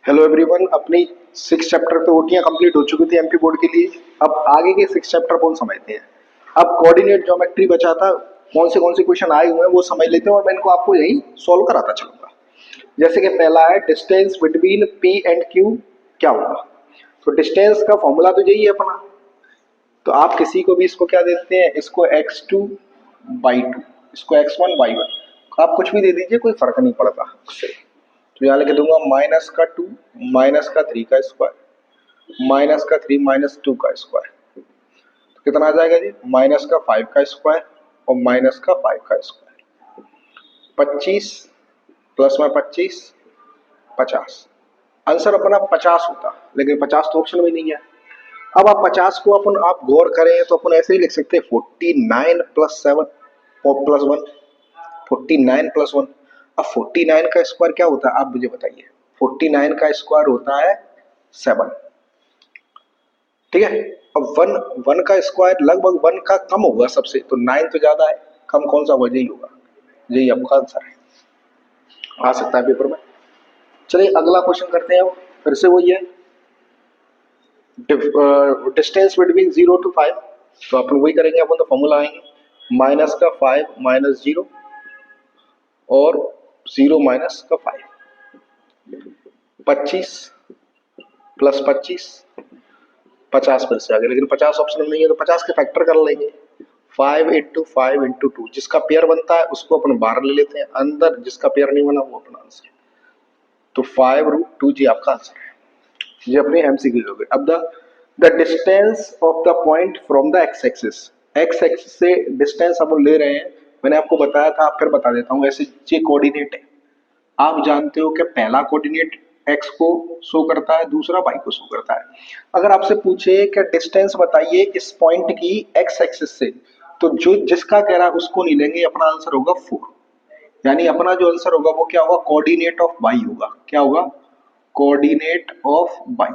Hello everyone, अपनी 6 chapter पे ओटियां complete हो चुकी थी एमपी बोर्ड के लिए। अब आगे के 6 चैप्टर कौन समझते हैं। अब कोऑर्डिनेट ज्योमेट्री बचा था, कौन से क्वेश्चन आए हुए हैं वो समझ लेते हैं और मैं इनको आपको यही सॉल्व कराता चलूंगा। जैसे कि पहला है distance between P and Q, क्या होगा। तो डिस्टेंस का फॉर्मूला तो यही है अपना। तो आप किसी को भी इसको क्या देते हैं, इसको x2/2, इसको x1/1, आप कुछ भी दे दीजिए, कोई फर्क नहीं पड़ता उससे। तो यहाँ लिख दूंगा -2 -3 का स्क्वायर -3 -2 का स्क्वायर, तो कितना आ जाएगा जी, -5 का स्क्वायर और -5 का स्क्वायर, 25 प्लस में 25 50। आंसर अपना 50 होता, लेकिन 50 तो ऑप्शन में नहीं है। अब आप 50 को अपन आप गौर करें तो अपन ऐसे ही लिख सकते हैं 49 प्लस 7 प्लस 1, 49 प्लस 1। अब 49 का स्क्वायर क्या होता है आप मुझे बताइए। 49 का स्क्वायर होता है 7, ठीक है। अब वन वन का स्क्वायर लगभग 1 का कम होगा सबसे, तो 9 तो ज्यादा है, कम कौन सा होगा, यही होगा, यही आपका आंसर है, आ सकता है पेपर में। चलिए अगला क्वेश्चन करते हैं। फिर से वही है, डिस्टेंस बिटवीन 0 to 5। तो अपन वही करेंगे, अपन तो फॉर्मूला आएंगे -5 -0 और 0 -5, 25 प्लस 25 50 फिर से आ गया, लेकिन 50 ऑप्शन में नहीं है तो 50 के फैक्टर कर लेंगे। 5 × 5 × 2, जिसका पेयर बनता है उसको अपन बाहर ले लेते हैं, अंदर जिसका पेयर नहीं बना वो अपना आंसर। तो 5√2 जी आपका आंसर है। ये अपने एमसीक्यू हो गए। अब the distance of the point from the x axis, x axis से डिस्टेंस हम ले रहे हैं। मैंने आपको बताया था, फिर बता देता हूँ। ऐसे ये कोऑर्डिनेट है, आप जानते हो कि पहला कोऑर्डिनेट x को शो करता है, दूसरा y को शो करता है। अगर आपसे पूछे कि डिस्टेंस बताइए इस पॉइंट की x एक्सिस से, तो जो जिसका कह रहा है उसको नहीं लेंगे, अपना आंसर होगा 4। यानी अपना जो आंसर होगा वो क्या होगा, कोऑर्डिनेट ऑफ y होगा। क्या होगा, coordinate of y,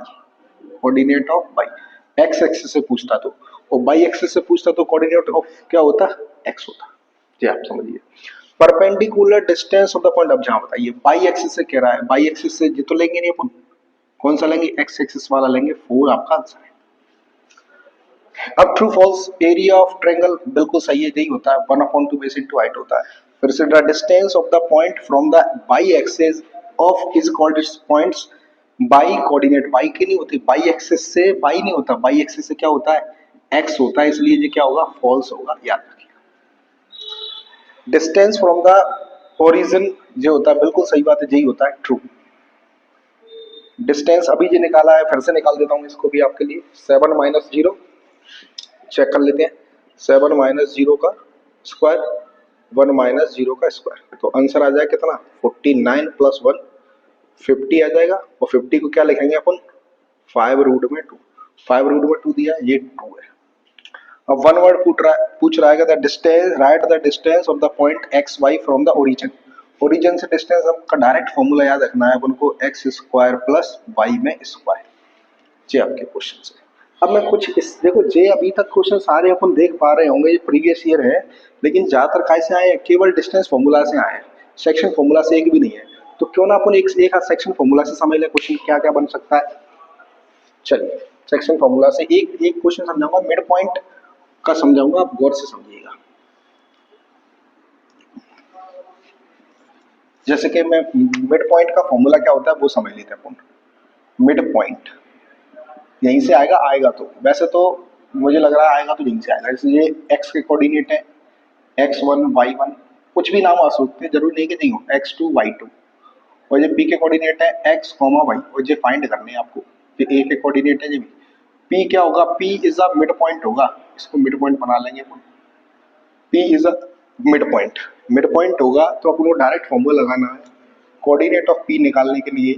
coordinate of y। x axis से पूछता तो, और y एक्सिस से पूछता तो कोऑर्डिनेट ऑफ क्या होता, x होता। जी आप समझिए। Perpendicular distance of the point, अब जहां बताइए बाई एक्सिस से कह रहा है, बाई एक्सिस से जी तो लेंगे नहीं अपन, कौन सा लेंगे, एक्स एक्सिस वाला लेंगे, 4 आपका आंसर है। अब true false, area of triangle बिल्कुल सही है, यही होता है 1/2 बेस इनटू हाइट होता है। फिर से the distance of the point from the by axis of is called points by coordinate, by की नहीं होती, बाई एक्सिस से बाई नहीं होता, बाई एक्सिस से क्या होता है, एक्स होता है, इसलिए ये क्या होगा, फॉल्स होगा, याद रखिए। डिस्टेंस फ्रॉम द ओरिजिन जो होता है, बिल्कुल सही बात है, यही होता है ट्रू। डिस्टेंस अभी जो निकाला है, फिर से निकाल देता हूं इसको भी आपके लिए। 7 - 0 चेक कर लेते हैं, 7 - 0 का स्क्वायर, 1 - 0 का स्क्वायर, तो आंसर आ जाएगा कितना, 49 प्लस 1 50 आ जाएगा। और 50 को क्या लिखेंगे अपन, 5√2, 5√2 दिया, ये 2 है। अब वन वर्ड पूछ रहा है the distance, right the distance of the point X Y from the origin. Origin से डिस्टेंस आपका डायरेक्ट फॉर्मूला याद रखना है अपन को, एक्स स्क्वायर प्लस वाई में स्क्वायर। ये आपके क्वेश्चन है। अब मैं कुछ इस देखो, जे अभी तक क्वेश्चन सारे अपन देख पा रहे होंगे, ये प्रीवियस ईयर है, लेकिन ज्यादातर कैसे आए हैं, केवल डिस्टेंस फॉर्मूला से आए हैं, सेक्शन फॉर्मूला से एक भी नहीं है। तो क्यों ना अपन एक हाथ सेक्शन फॉर्मूला से समझ ले क्वेश्चन क्या क्या बन सकता है। चलिए सेक्शन फॉर्मूला से एक एक क्वेश्चन समझाऊंगा, मिड पॉइंट का समझाऊंगा, आप गौर से समझिएगा। जैसे कि मैं मिड पॉइंट का फॉर्मूला क्या होता है वो समझ लेते हैं अपन। मिड पॉइंट यहीं से आएगा, आएगा तो वैसे तो मुझे लग रहा है आएगा तो यहीं से आएगा। जैसे ये एक्स के कोऑर्डिनेट है, x1 y1, कुछ भी नाम आ सकते हैं, जरूरी नहीं कि नहीं हो, x2 y2। और ये b के कोऑर्डिनेट है x, y, और ये फाइंड करने हैं आपको। ये a के कोऑर्डिनेट है, ये p क्या होगा, p is a mid point होगा, इसको मिड पॉइंट बना लेंगे अपन। p is a mid point, mid point होगा तो अपन को डायरेक्ट फॉर्मूला लगाना है कोऑर्डिनेट ऑफ p निकालने के लिए।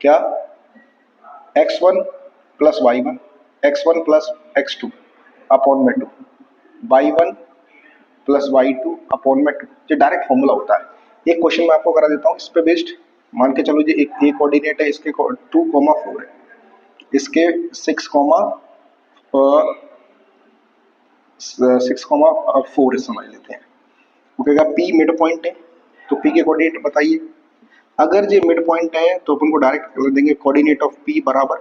क्या, x1 plus y1, x1 plus x2 upon में 2, y1 प्लस y2 अपॉन में 2, ये डायरेक्ट फॉर्मूला होता है। एक क्वेश्चन मैं आपको करा देता हूँ इस पे बेस्ड। मान के चलो जी एक कोऑर्डिनेट है, इसके 2,4 है, इसके 6,4 समझ लेते हैं। वो कहेगा p मिड पॉइंट है, तो p के कोऑर्डिनेट बताइए। अगर ये मिड पॉइंट है तो अपन को डायरेक्ट कर देंगे कोऑर्डिनेट ऑफ पी बराबर,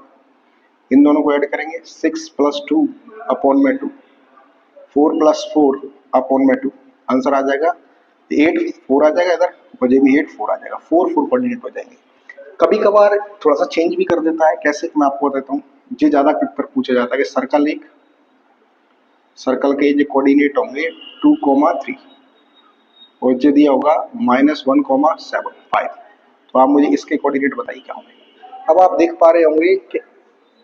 इन दोनों को ऐड करेंगे 6 + 2 अपॉन में 2, 4 + 4 अपॉन में 2, आंसर आ जाएगा 8, 4 आ जाएगा इधर, और ये भी 8, 4 आ जाएगा, 4 4 कोऑर्डिनेट हो जाएंगे। कभी कभार थोड़ा सा चेंज भी कर देता है, कैसे मैं आपको बताता हूँ। ये ज्यादा पेपर पूछा जाता है कि सर्कल के ये कोऑर्डिनेट होंगे 2, 3 और ये दिया होगा -1, 7, 5। तो आप मुझे इसके कोऑर्डिनेट बताइए क्या होंगे। अब आप देख पा रहे होंगे कि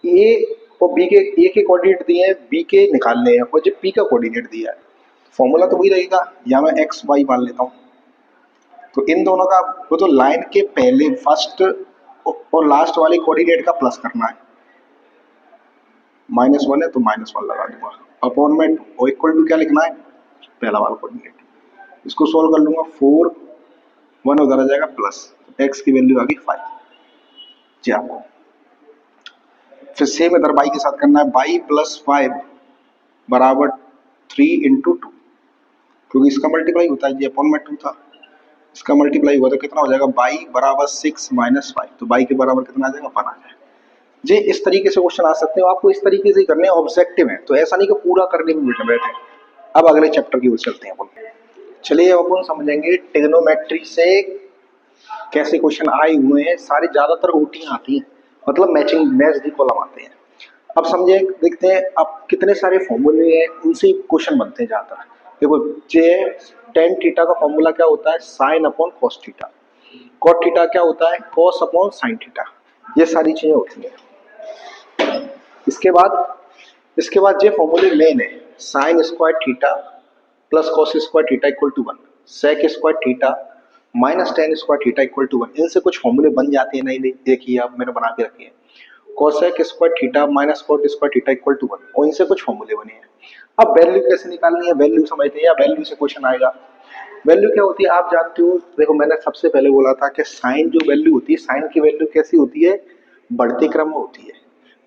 ए और बी के, ए के कोऑर्डिनेट दिए हैं, बी के निकालने हैं, और जो पी का कोऑर्डिनेट दिया है, फॉर्मूला तो वही रहेगा, या मैं एक्स वाई मान लेता हूँ। तो इन दोनों का वो तो लाइन के पहले फर्स्ट और लास्ट वाले कोऑर्डिनेट का प्लस करना है, -1 है तो -1 लगा दूंगा अपॉन में 2, और इक्वल टू क्या लिखना है, पहला वाला कोऑर्डिनेट। इसको सोल्व कर लूंगा, 4 1 उधर आ जाएगा प्लस, एक्स की वैल्यू आ गई 5। जी आपको फिर सेम इधर बाई के साथ करना है, बाई + 5 बराबर 3 × 2, क्योंकि इसका मल्टीप्लाई होता है, ये अपॉन में 2 था, इसका मल्टीप्लाई हुआ तो कितना हो जाएगा, बाई बराबर 6 - 5, तो बाई के बराबर कितना आ जाएगा, 1 आ जाएगा। जी इस तरीके से क्वेश्चन आ सकते हो, आपको इस तरीके से ही करने हैं, ऑब्जेक्टिव है तो ऐसा नहीं कि पूरा करने में बैठे। अब अगले चैप्टर की ओर चलते हैं अपन। चलिए अब अपन समझेंगे ट्रिग्नोमेट्री से कैसे क्वेश्चन आए हुए हैं, सारे ज्यादातर ओटियां आती हैं, मतलब मैच दी कॉलम आते हैं। अब समझे देखते हैं, अब कितने सारे फॉर्मूले हैं उनसे क्वेश्चन बनते हैं ज्यादातर। देखो जे टेन थीटा का फॉर्मूला क्या होता है, sine upon cos theta. Cot theta क्या होता है, कॉस अपॉन साइन थीटा। ये सारी चीजें होती हैं। इसके बाद ये फॉर्मूले मेन है, sine square theta plus cos square theta equal to 1, sec square theta minus tan square theta equal to 1। इनसे कुछ फॉर्मूले बन जाते हैं, नहीं देखिए आप मैंने बना के रखे हैं, cosec square theta minus cot square theta equal to 1, और इनसे कुछ फॉर्मूले बने हैं। अब वैल्यू कैसे निकालनी है, वैल्यू समझते हैं, या वैल्यू से क्वेश्चन आएगा। वैल्यू क्या होती है आप जानते हो, देखो मैंने सबसे पहले बोला था कि साइन जो वैल्यू होती है, साइन की वैल्यू कैसी होती है, बढ़ते क्रम में होती है,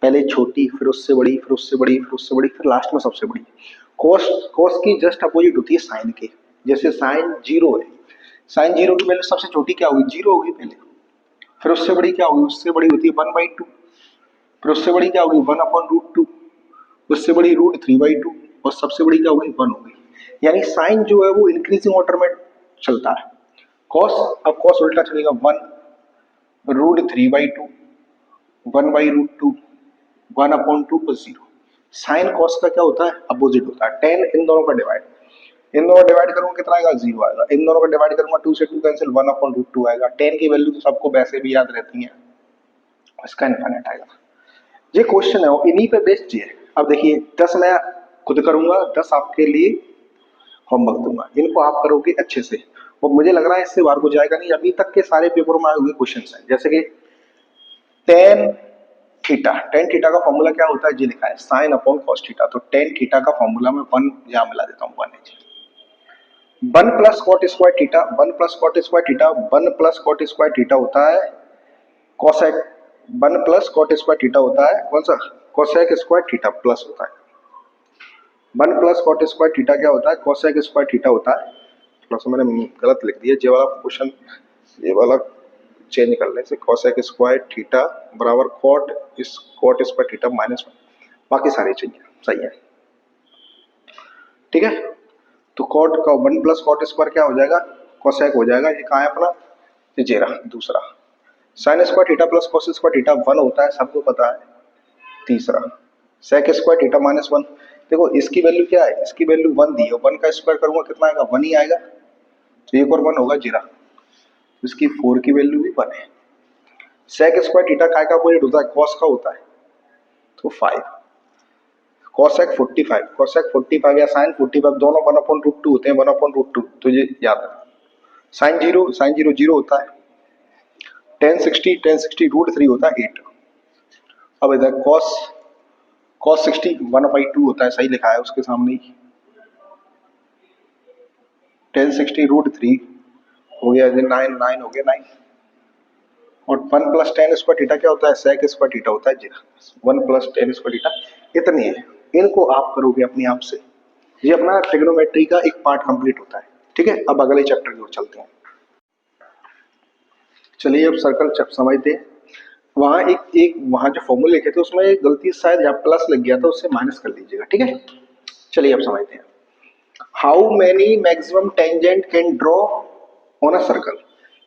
पहले छोटी फिर उससे बड़ी फिर उससे बड़ी फिर उससे बड़ी फिर लास्ट में सबसे बड़ी। कॉस कॉस की जस्ट अपोजिट होती है साइन के, जैसे साइन 0 है, साइन 0 की वैल्यू सबसे छोटी क्या होगी, 0 होगी पहले, फिर उससे बड़ी क्या होगी, उससे बड़ी होती है 1/2, फिर उससे बड़ी क्या होगी 1/√2, उससे बड़ी √3/2, और सबसे बड़ी क्या होगी 1 होगी। यानी साइन जो है वो इंक्रीजिंग ऑर्डर में चलता है। कॉस, अब कॉस उल्टा चलेगा, 1√3/2, 1/√2, 1/2 + 0। साइन कॉस का क्या होता है, अपोजिट होता है। टेन इन दोनों का डिवाइड, इन दोनों डिवाइड करूंगा कितना आएगा, 0 आएगा। इन दोनों का डिवाइड करूंगा, 2 से 2 कैंसिल, 1/√2 आएगा। टेन की वैल्यू तो सबको वैसे भी याद रहती है, इसका इनफिनिट आएगा। ये क्वेश्चन है और इन्हीं पे बेस्ड है। अब देखिए 10 मैं खुद करूंगा, 10 आपके लिए होमवर्क दूंगा, इनको आप करोगे अच्छे से, और मुझे लग रहा है इससे बाहर को जाएगा नहीं। अभी तक के सारे पेपर में आए हुए क्वेश्चन हैं, जैसे कि टेन थीटा का फॉर्मूला क्या होता है, जी लिखा है साइन अपॉन कॉस थीटा। तो टेन थीटा का फॉर्मूला में 1 यहां मिला देता हूं, 1 है। 1 + cot square theta, 1 + cot square theta, 1 + cot square theta होता है कोसेक, 1 + कॉट स्क्वायर थीटा होता है कौन सा, कोसेक स्क्वायर थीटा प्लस होता है। 1 + कॉट स्क्वायर थीटा क्या होता है, कोसेक स्क्वायर थीटा होता है प्लस। मैंने गलत लिख दिया, ये वाला क्वेश्चन, ये वाला चेंज करने से कोसेक स्क्वायर थीटा बराबर कॉट स्क्वायर थीटा -1, बाकी सारे चाहिए सही है, ठीक है। तो कॉट का 1 + कॉट स्क्वायर क्या हो जाएगा, कोसेक हो जाएगा। ये कहाँ है अपना, ये जेरा दूसरा। Sign square theta plus cos square theta 1 होता है, सबको पता है। तीसरा सेक स्क्वायर थीटा -1, देखो इसकी वैल्यू क्या है, इसकी वैल्यू 1 दी है, 1 का स्क्वायर करूंगा कितना आएगा, 1 ही आएगा। तो एक और 1 होगा जीरा, इसकी 4 की वैल्यू भी 1 है। सेक स्क्वायर थीटा काय का अपोजिट होता है, कॉस का होता है, तो 5। कॉसेक 45, कॉसेक 45 या साइन 45 दोनों 1/√2 होते हैं, 1/√2, तो ये याद है। साइन 0 0 होता है, tan 60 √3 होता है 8। अब इधर cos 60 1/2 होता है, सही लिखा है उसके सामने ही। tan 60 √3 हो गया, 9 हो गया 9। और 1 + tan स्क्वायर थीटा क्या होता है, sec स्क्वायर थीटा होता है जी। 1 + tan स्क्वायर थीटा इतनी है, इनको आप करोगे अपने आप से, ये अपना ट्रिग्नोमेट्री का एक पार्ट कंप्लीट होता है, ठीक है। अब अगले चैप्टर की ओर चलते हैं। चलिए अब सर्कल समझते हैं। वहां एक एक वहां जो फॉर्मूले लिखे थे उसमें एक गलती शायद यहाँ प्लस लग गया था, उससे माइनस कर लीजिएगा, ठीक है। चलिए अब समझते हैं। How many maximum tangent can draw on a circle.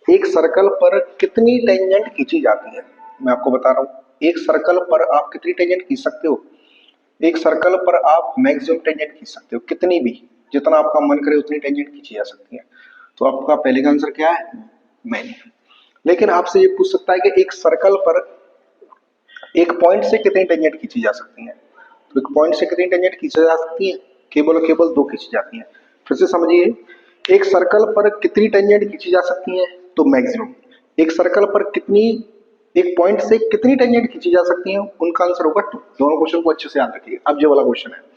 एक सर्कल पर कितनी टेंजेंट खींची जाती है, मैं आपको बता रहा हूँ। एक सर्कल पर आप कितनी टेंजेंट खींच सकते हो, एक सर्कल पर आप मैक्सिमम टेंजेंट खींच सकते हो, कितनी भी, जितना आपका मन करे उतनी टेंजेंट खींची जा सकती है। तो आपका पहले का आंसर क्या है, मैनी। लेकिन आपसे ये पूछ सकता है कि एक सर्कल पर एक पॉइंट से कितनी टेंजेंट खींची जा सकती है। तो एक पॉइंट से कितनी टेंजेंट खींची जा सकती है, केवल और केवल दो खींची जाती है। फिर से समझिए, एक सर्कल पर कितनी टेंजेंट खींची जा सकती है, तो मैक्सिमम। एक सर्कल पर कितनी, एक पॉइंट से कितनी टेंजेंट खींची जा सकती है, उनका आंसर होगा 2। दोनों क्वेश्चन को अच्छे से याद रखिए। अब ये वाला क्वेश्चन है,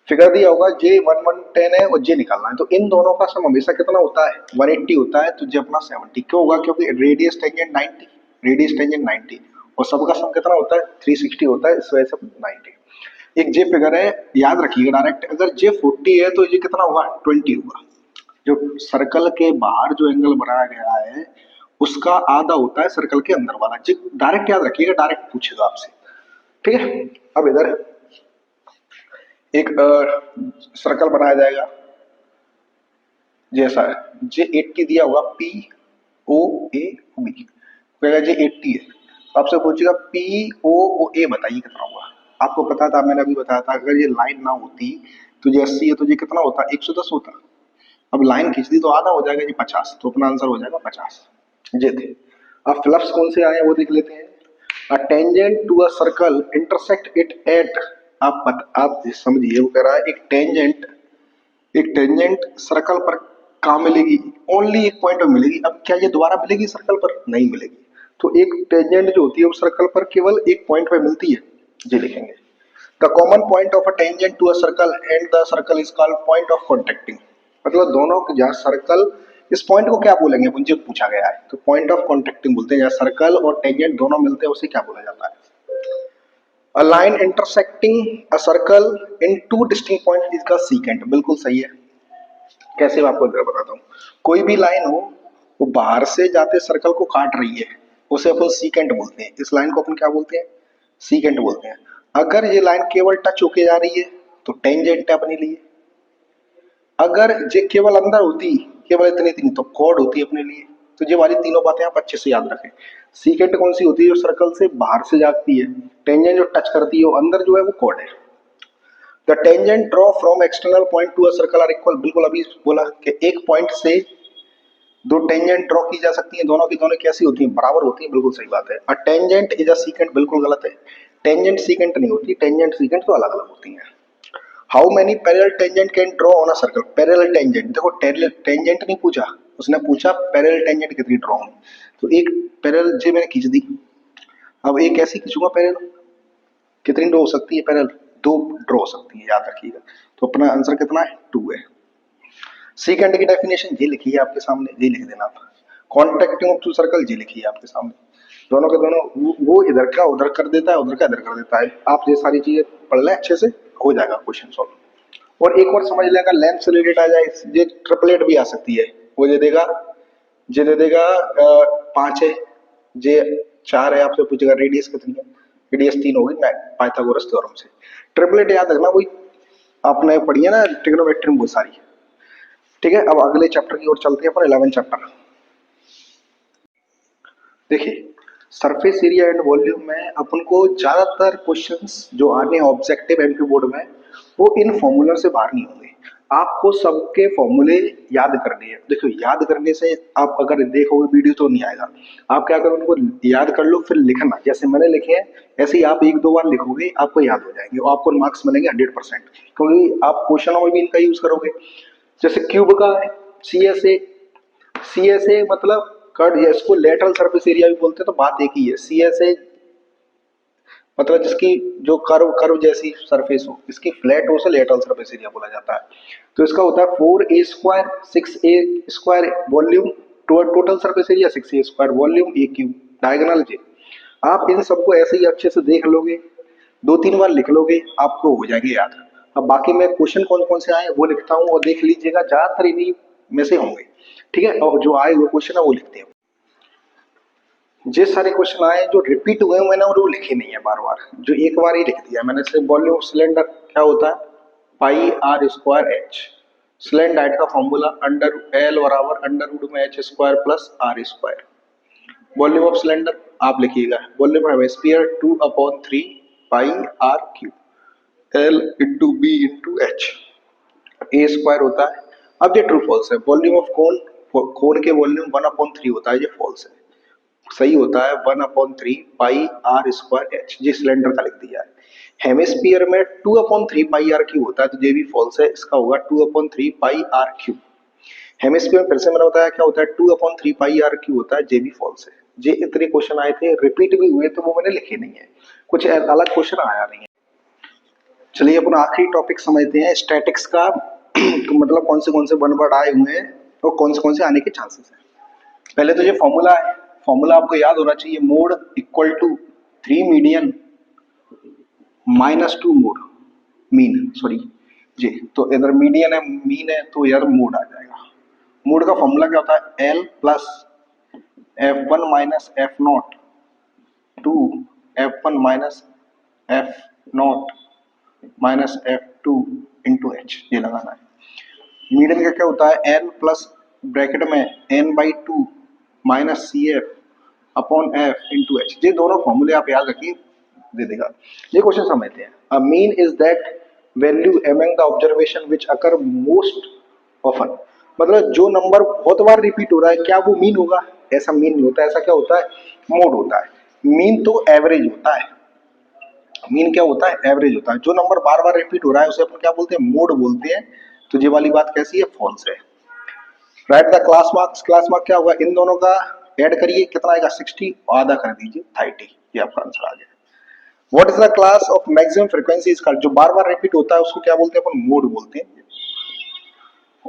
फिगर दिया होगा जे 1110 है और जे निकालना है। तो इन दोनों का सम हमेशा कितना होता है, 180 होता है। तो जे अपना 70 क्यों होगा, क्योंकि रेडियस टेंजेंट 90, रेडियस टेंजेंट 90 और सबका सम कितना होता है, 360 होता है, इस वजह से 90। एक जे फिगर है, याद रखिएगा डायरेक्ट, अगर जे 40 है तो ये कितना होगा, 20 होगा। जो सर्कल के बाहर जो एंगल बनाया गया है उसका आधा होता है सर्कल के अंदर वाला। जी डायरेक्ट याद रखिएगा, डायरेक्ट पूछेगा आपसे, ठीक है। अब इधर एक सर्कल बनाया जाएगा जैसा जे 80 दिया होगा, पी ओ ए बी, कहेगा जे 80 है। आपसे पूछेगा पी ओ ए बताइए कितना होगा। आपको पता था, मैंने अभी बताया था, अगर ये लाइन ना होती तो ये 80 है तो ये कितना होता, 110 होता। अब लाइन खींच दी तो आधा हो जाएगा जी 50, तो अपना आंसर हो जाएगा 50। ये थे। अब फ्लक्स कौन से आए वो देख लेते हैं। A tangent to a circle intersect it at, आप समझिए, वो कह रहा है एक टेंजेंट सर्कल पर कहाँ मिलेगी, ओनली एक पॉइंट में मिलेगी। अब क्या ये दोबारा मिलेगी सर्कल पर, नहीं मिलेगी। तो एक टेंजेंट जो होती है वो सर्कल पर केवल एक पॉइंट पे मिलती है, ये लिखेंगे। The common point of a tangent to a circle and the circle is called point of contacting. मतलब दोनों के जहाँ सर्कल, इस पॉइंट को क्या बोलेंगे, मुझे पूछा गया है, तो पॉइंट ऑफ कॉन्टेक्टिंग बोलते हैं। जहाँ सर्कल और टेंजेंट दोनों मिलते हैं उसे क्या बोला जाता है। A line intersecting a circle in two distinct point is का सीकेंट, बिल्कुल सही है। कैसे मैं आपको इधर बताता हूँ। कोई भी लाइन हो, वो बाहर से जाते सर्कल को काट रही है, उसे अपन सीकेंट बोलते हैं। इस लाइन को अपन क्या बोलते हैं, सीकेंट बोलते हैं। अगर ये लाइन केवल टच होके जा रही है तो टेंजेंट है अपने लिए। अगर ये केवल अंदर होती, केवल इतनी इतनी, तो कॉर्ड होती है अपने लिए। तो ये वाली तीनों बातें आप अच्छे से याद रखें। सीकेंट कौन सी होती है, जो सर्कल से बाहर से जाती है। टेंजेंट जो टच करती है वो अंदर जो है वो कॉर्ड है। The tangent draw from external point to a circle are equal, बिल्कुल अभी बोला कि एक पॉइंट से दो टेंजेंट ड्रॉ की जा सकती है, दोनों की दोनों कैसी होती है, बराबर होती है, बिल्कुल सही बात है। A tangent is a secant, बिल्कुल गलत है। टेंजेंट सीकेंट नहीं होती, टेंजेंट सीकेंट तो अलग अलग होती है। How many parallel tangent can draw on a circle. Parallel tangent, देखो टेंजेंट नहीं पूछा, उसने पूछा पैरेलल टेंजेंट कितनी ड्रॉ होंगी। तो एक पैरेलल जे मैंने खींच दी, अब एक ऐसी खींचूंगा पैरेलल, कितनी ड्रॉ हो सकती है पैरेलल, दो ड्रॉ हो सकती है, याद रखिएगा। तो अपना आंसर कितना है, 2 है। सीकेंट की डेफिनेशन ये लिखी है आपके सामने, ये लिख देना आप। कॉन्टेक्टिंग ऑफ टू सर्कल ये लिखी है आपके सामने। दोनों के दोनों, वो इधर का उधर कर देता है, उधर का इधर कर देता है। आप ये सारी चीजें पढ़ लें अच्छे से, हो जाएगा क्वेश्चन सॉल्व। और एक और समझ लेगा, लेंथ से रिलेटेड आ जाए, ये ट्रिपलेट भी आ सकती है। वो ये देगा, जे दे देगा 5 है, जे 4 है, आपसे पूछेगा रेडियस कितनी है, रेडियस 3 होगी ना, पाइथागोरस थ्योरम से। ट्रिपलेट याद रखना, वही आपने पढ़ी है ना ट्रिग्नोमेट्री में बहुत सारी। ठीक है, अब अगले चैप्टर की ओर चलते हैं, अपन 11 चैप्टर। देखिए, सरफेस एरिया एंड वॉल्यूम में अपन को ज्यादातर क्वेश्चंस जो आने हैं ऑब्जेक्टिव एमपी बोर्ड में, वो इन फॉर्मूला से बाहर नहीं होंगे। आपको सबके फॉर्मूले याद करने हैं। देखो, याद करने से आप अगर देखोगे वीडियो तो नहीं आएगा। आप क्या करो, उनको याद कर लो, फिर लिखना जैसे मैंने लिखे हैं, ऐसे ही आप एक दो बार लिखोगे, आपको याद हो जाएंगे और आपको मार्क्स मिलेंगे 100%, क्योंकि आप क्वेश्चनों में भी इनका यूज करोगे। जैसे क्यूब का है, CSA, CSA मतलब कर्ड, या इसको लेटरल सरफेस एरिया भी बोलते हैं, तो बात एक ही है। CSA मतलब जिसकी जो कर्व कर्व जैसी सरफेस हो, इसकी फ्लैट हो से लेटरल सरफेस एरिया बोला जाता है। तो इसका होता है 4a square 6a square volume total surface area 6a square volume a cube diagonal जे। आप इन सबको ऐसे ही अच्छे से देख लोगे, 2-3 बार लिख लोगे, आपको हो जाएंगे याद। अब बाकी मैं क्वेश्चन कौन कौन से आए वो लिखता हूँ और देख लीजिएगा, ज्यादातर इन्हीं में से होंगे। ठीक है, और जो आए हुए क्वेश्चन है वो लिखते हैं। जे सारे क्वेश्चन आए जो रिपीट हुए मैंने और वो लिखे नहीं है बार बार, जो एक बार ही लिख दिया मैंने। सिर्फ वॉल्यूम ऑफ सिलेंडर क्या होता है, pi are square H. Slant height का फॉर्मूला अंडर एल बराबर अंडर रूट में H square plus R square. Volume of cylinder आप लिखिएगा, volume of sphere 2/3 pi R cube L into B into H, A square होता है। अब ये true false है, वॉल्यूम ऑफ कोन, कोन के वॉल्यूम 1/3 होता है, ये फॉल्स है। सही होता है 1/3 पाई आर स्क्वायर एच, ये सिलेंडर का लिख दिया है। हेमिस्फीयर में 2/3 पाई आर क्यूब होता है, तो ये भी फॉल्स है, इसका होगा 2/3 पाई आर क्यूब। हेमिस्फीयर फिर से मैंने बताया क्या होता है, 2/3 पाई आर क्यूब होता है, ये भी फॉल्स है। ये इतने क्वेश्चन आए थे, रिपीट भी हुए, तो वो मैंने लिखे नहीं है, कुछ अलग क्वेश्चन आया नहीं है। चलिए अपन आखिरी टॉपिक समझते हैं स्टैटिक्स का तो मतलब कौन से वन वर्ड आए हुए हैं और कौन से आने के चांसेस हैं। पहले तो ये फॉर्मूला है, फॉर्मूला आपको याद होना चाहिए, mode equal to 3 median -2 mode mean, sorry जी। तो इधर मीडियन है, मीन है, तो यार मोड आ जाएगा। मोड का फॉर्मूला क्या होता है, L plus F1 minus F naught two F1 minus F naught minus F2 into H, ये लगाना है। मीडियन का क्या होता है, एन प्लस ब्रैकेट में n/2 minus C F upon F into H. ये दोनों फॉर्मूले आप याद रखिए, दे देगा। ये क्वेश्चन समझते हैं। A mean is that value among the observation which occur most often, मतलब जो नंबर बहुत बार रिपीट हो रहा है, क्या वो मीन होगा? ऐसा मीन नहीं होता, ऐसा क्या होता है, मोड होता है। मीन तो एवरेज होता है, मीन क्या होता है, एवरेज होता है। जो नंबर बार बार रिपीट हो रहा है उसे अपन क्या बोलते हैं, मोड बोलते हैं। तो ये वाली बात कैसी है, फॉल्स है। Right the class marks, class mark क्या होगा, इन दोनों का ऐड करिए, कितना आएगा 60, आधा कर दीजिए 30, ये आपका आंसर आ गया। What is the class of maximum frequency is called, जो बार बार रिपीट होता है उसको क्या बोलते हैं, अपन मोड बोलते हैं।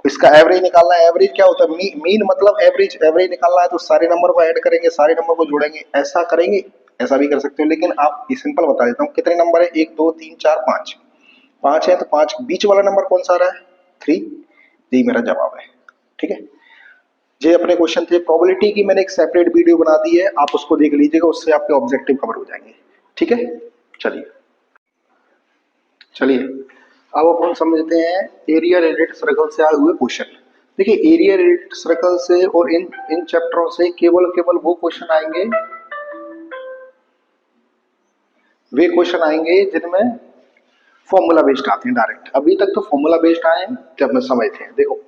इसका एवरेज निकालना है, एवरेज क्या होता है, मीन मतलब एवरेज, एवरेज निकालना है तो सारे नंबर को ऐड करेंगे, सारे नंबर को जोड़ेंगे, ऐसा करेंगे, ऐसा भी कर सकते हो। लेकिन आप सिंपल बता देता हूँ, कितने नंबर है, 1 2 3 4 5, 5 है, तो 5 बीच वाला नंबर कौन सा आ रहा है, 3, यही मेरा जवाब है। ठीक है, ये अपने क्वेश्चन थे। प्रोबेबिलिटी की मैंने एक सेपरेट वीडियो बना दी है, आप उसको देख लीजिएगा, उससे आपके ऑब्जेक्टिव कवर हो जाएंगे। ठीक है, चलिए चलिए अब अपन समझते हैं एरिया रिलेटेड सर्कल से आए हुए क्वेश्चन। देखिए एरिया रिलेटेड सर्कल से और इन इन चैप्टरों से केवल वो क्वेश्चन आएंगे, वे क्वेश्चन आएंगे जिनमें फॉर्मूला बेस्ड आते हैं डायरेक्ट। अभी तक तो फॉर्मूला बेस्ड आए हैं, जब मैं समझते हैं। देखो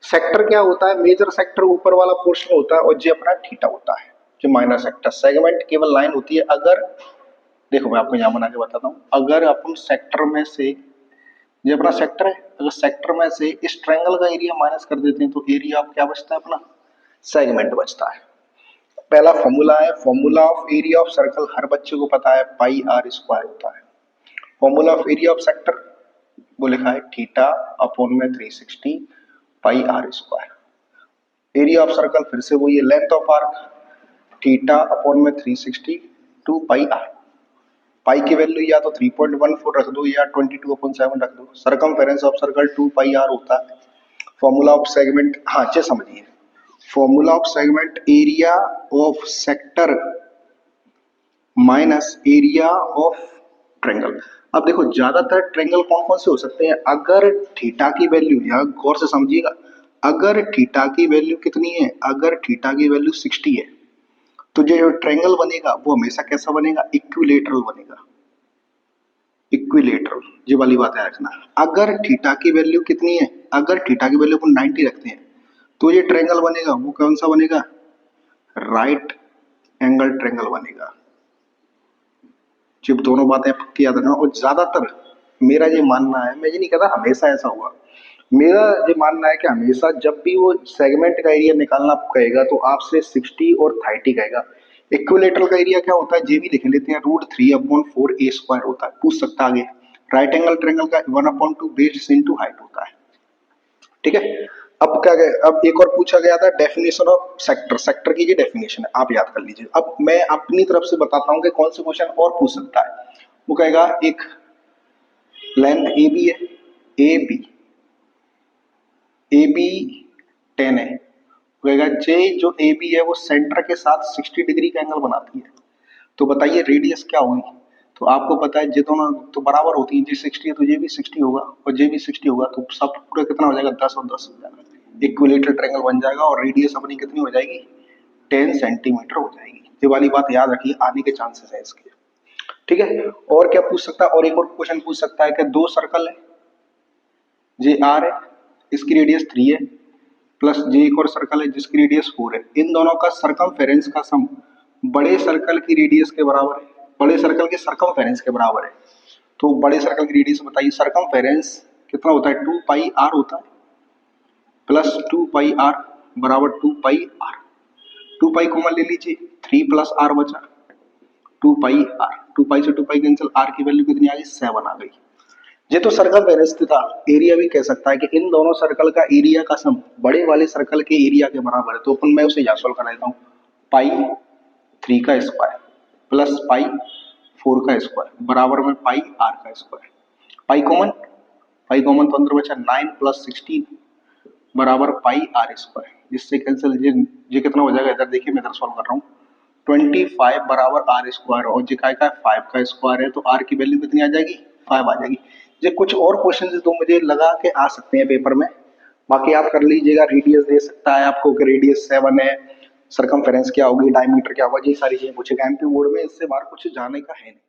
सेक्टर क्या होता है, मेजर सेक्टर ऊपर वाला पोर्शन होता है, और जो अपना थीटा होता है, जो माइनर सेक्टर। सेगमेंट केवल लाइन होती है। अगर देखो मैं आपको यहाँ बना के बताता हूँ, अगर अपन सेक्टर में से, ये अपना सेक्टर है, अगर सेक्टर में से इस ट्रायंगल का एरिया माइनस कर देते हैं तो एरिया आप क्या बचता है, अपना सेगमेंट बचता है। पहला फॉर्मूला है, formula of area of circle, हर बच्चे को पता है, पाई आर स्क्वायर होता है। Formula of area of sector वो लिखा है थीटा अपॉन में 360 pi are square. Area of circle फिर से वही है, length of arc theta upon में 360 2 पाई आर। पाई की वैल्यू या तो 3.14 रख दो या 22/7 रख दो। Circumference of circle 2 pi R होता है। फॉर्मूला ऑफ सेगमेंट, हाँ अच्छे समझिए, formula of segment area of sector minus area of triangle. अब देखो ज्यादातर ट्रायंगल कौन कौन से हो सकते हैं, अगर थीटा की वैल्यू, यहाँ गौर से समझिएगा, अगर थीटा की वैल्यू कितनी है, अगर थीटा की वैल्यू 60 है, तो जो ट्रायंगल बनेगा वो हमेशा कैसा बनेगा, इक्विलेटरल बनेगा। इक्विलेटरल, ये वाली बात है रखना। अगर थीटा की वैल्यू कितनी है, अगर थीटा की वैल्यू अपन 90 रखते हैं, तो ये ट्रायंगल बनेगा, वो कौन सा बनेगा, राइट एंगल ट्रायंगल बनेगा। जब दोनों बातें पक्की याद रखना। और ज्यादातर मेरा ये मानना है, मैं ये नहीं कहता हमेशा ऐसा हुआ, मेरा ये मानना है कि हमेशा जब भी वो सेगमेंट का एरिया निकालना कहेगा तो आपसे 60 और 30 कहेगा। इक्विलेटरल का एरिया क्या होता है, जे भी लिख लेते हैं, √3/4 a स्क्वायर होता है, पूछ सकता आगे। राइट एंगल ट्रायंगल का 1/2 बेस इनटू हाइट होता है। ठीक है, अब क्या गया, अब एक और पूछा गया था डेफिनेशन ऑफ सेक्टर, सेक्टर की ये डेफिनेशन है, आप याद कर लीजिए। अब मैं अपनी तरफ से बताता हूँ कि कौन से क्वेश्चन और पूछ सकता है। वो कहेगा एक लेंथ ए बी है, ए बी 10 है, कहेगा जे जो ए बी है वो सेंटर के साथ 60 डिग्री का एंगल बनाती है, तो बताइए रेडियस क्या होगी। तो आपको पता है जे दोनों तो बराबर होती है, जे 60 है तो ये भी 60 होगा और जे भी 60 होगा, तो सब पूरा कितना हो जाएगा 10 और 10 हो जाएगा, इक्विलेटरल ट्रायंगल बन जाएगा और रेडियस अपनी कितनी हो जाएगी 10 सेंटीमीटर हो जाएगी। ये वाली बात याद रखिए, आने के चांसेस है इसके। ठीक है, और क्या पूछ सकता है, और एक और क्वेश्चन पूछ सकता है कि दो सर्कल है, जे आर है, इसकी रेडियस 3 है, प्लस जे एक और सर्कल है जिसकी रेडियस 4 है, इन दोनों का सरकमफेरेंस का सम बड़े सर्कल की रेडियस के बराबर है, बड़े सर्कल के सरकमफेरेंस के बराबर है। तो बड़े सर्कल की रेडियस बताइए, सरकमफेरेंस कितना होता है 2 पाई आर होता है, प्लस 2 पाई आर बराबर 2 पाई आर, 2 पाई कॉमन ले लीजिए, 3 प्लस आर बचा 2 पाई आर, 2 पाई से 2 पाई कैंसिल, आर की वैल्यू कितनी आ गई 7 आ गई। ये तो सर्कल पेरेंस था, एरिया भी कह सकता है कि इन दोनों सर्कल का एरिया का सम बड़े वाले सर्कल के एरिया के बराबर है, तो अपन मैं उसे यहाँ सॉल्व करा देता हूँ, पाई 3 का स्क्वायर प्लस पाई 4 का स्क्वायर बराबर में पाई आर का स्क्वायर, पाई कॉमन तो अंदर बचा 9 प्लस 16 बराबर पाई आर स्क्वायर, जिससे कैंसिल ये कितना हो जाएगा, इधर देखिए मैं इधर सॉल्व कर रहा हूँ, 25 बराबर आर स्क्वायर, और जी का 5 का स्क्वायर है, तो आर की वैल्यू कितनी आ जाएगी 5 आ जाएगी। ये कुछ और क्वेश्चन तो मुझे लगा के आ सकते हैं पेपर में, बाकी आप कर लीजिएगा। रेडियस दे सकता है आपको कि रेडियस 7 है, सरकमफेरेंस क्या होगी, डायमीटर क्या होगा, ये सारी चीजें पूछेगा एमपी बोर्ड में, इससे बाहर कुछ जाने का है नहीं।